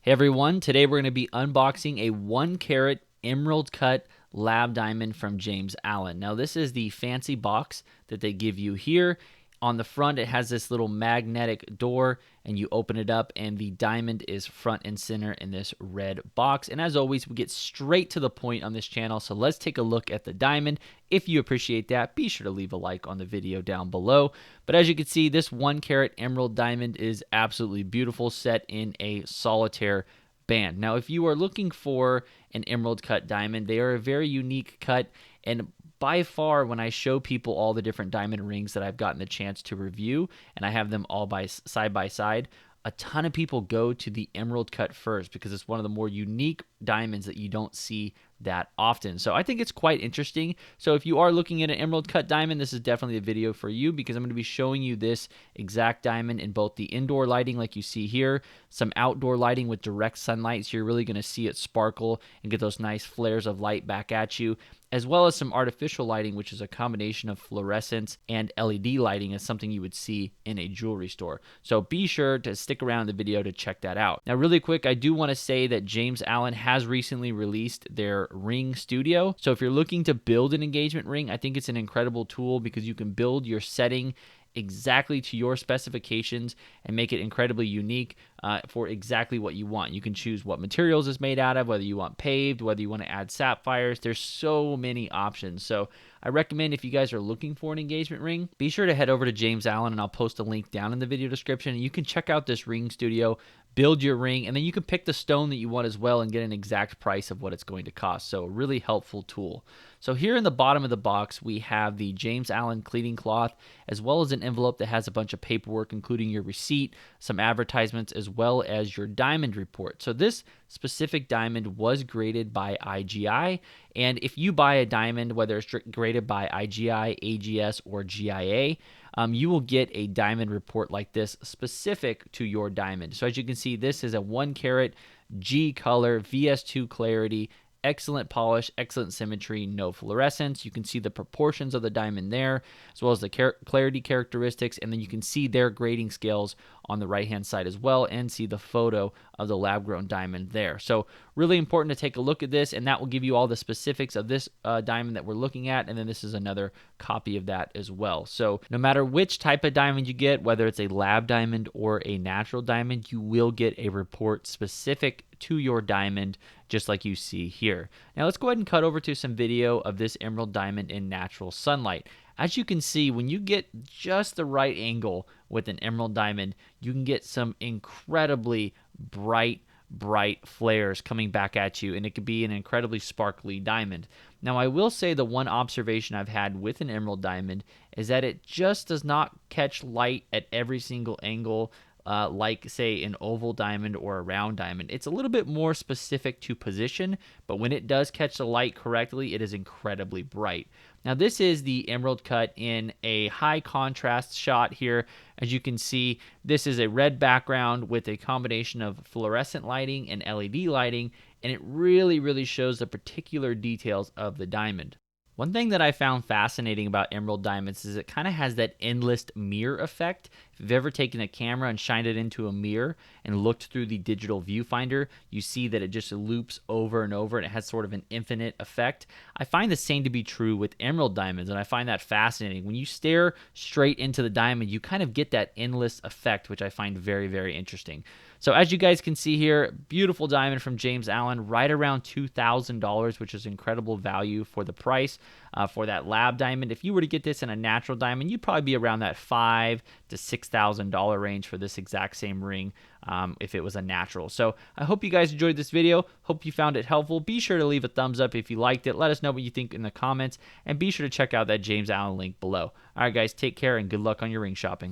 Hey everyone, today we're going to be unboxing a 1 carat emerald cut lab diamond from James Allen. Now this is the fancy box that they give you here. On the front it has this little magnetic door and you open it up and the diamond is front and center in this red box. And as always, we get straight to the point on this channel, so let's take a look at the diamond. If you appreciate that, be sure to leave a like on the video down below. But as you can see, this 1 carat emerald diamond is absolutely beautiful, set in a solitaire band. Now, if you are looking for an emerald cut diamond, they are a very unique cut, and by far, when I show people all the different diamond rings that I've gotten the chance to review, and I have them all side by side, a ton of people go to the emerald cut first because it's one of the more unique diamonds that you don't see that often. So I think it's quite interesting. So if you are looking at an emerald cut diamond, this is definitely a video for you because I'm going to be showing you this exact diamond in both the indoor lighting like you see here, some outdoor lighting with direct sunlight, so you're really going to see it sparkle and get those nice flares of light back at you, as well as some artificial lighting, which is a combination of fluorescence and LED lighting, as something you would see in a jewelry store. So be sure to stick around the video to check that out. Now, really quick, I do want to say that James Allen has recently released their ring studio. So if you're looking to build an engagement ring, I think it's an incredible tool because you can build your setting exactly to your specifications and make it incredibly unique for exactly what you want. You can choose what materials it's made out of, whether you want paved, whether you want to add sapphires. There's so many options. So I recommend, if you guys are looking for an engagement ring, be sure to head over to James Allen, and I'll post a link down in the video description. You can check out this ring studio, build your ring, and then you can pick the stone that you want as well and get an exact price of what it's going to cost. So a really helpful tool. So here in the bottom of the box, we have the James Allen cleaning cloth, as well as an envelope that has a bunch of paperwork, including your receipt, some advertisements, as well as your diamond report. So this specific diamond was graded by IGI, and if you buy a diamond, whether it's graded by IGI, AGS, or GIA, you will get a diamond report like this specific to your diamond. So as you can see, this is a 1 carat G color, VS2 clarity, excellent polish, excellent symmetry, no fluorescence. You can see the proportions of the diamond there, as well as the clarity characteristics, and then you can see their grading scales on the right-hand side as well, and see the photo of the lab-grown diamond there. So really important to take a look at this, and that will give you all the specifics of this diamond that we're looking at, and then this is another copy of that as well. So no matter which type of diamond you get, whether it's a lab diamond or a natural diamond, you will get a report specific to your diamond, just like you see here. Now let's go ahead and cut over to some video of this emerald diamond in natural sunlight. As you can see, when you get just the right angle with an emerald diamond, you can get some incredibly bright flares coming back at you, and it could be an incredibly sparkly diamond. Now, I will say the one observation I've had with an emerald diamond is that it just does not catch light at every single angle, like, say, an oval diamond or a round diamond. It's a little bit more specific to position, but when it does catch the light correctly, it is incredibly bright. Now, this is the emerald cut in a high contrast shot here. As you can see, this is a red background with a combination of fluorescent lighting and LED lighting, and it really shows the particular details of the diamond. One thing that I found fascinating about emerald diamonds is it kind of has that endless mirror effect. If you've ever taken a camera and shined it into a mirror and looked through the digital viewfinder, you see that it just loops over and over, and it has sort of an infinite effect. I find the same to be true with emerald diamonds, and I find that fascinating. When you stare straight into the diamond, you kind of get that endless effect, which I find very interesting. So as you guys can see here, beautiful diamond from James Allen, right around $2,000, which is incredible value for the price for that lab diamond. If you were to get this in a natural diamond, you'd probably be around that $5,000 to $6,000 range for this exact same ring if it was a natural. So I hope you guys enjoyed this video. Hope you found it helpful. Be sure to leave a thumbs up if you liked it. Let us know what you think in the comments, and be sure to check out that James Allen link below. All right, guys, take care and good luck on your ring shopping.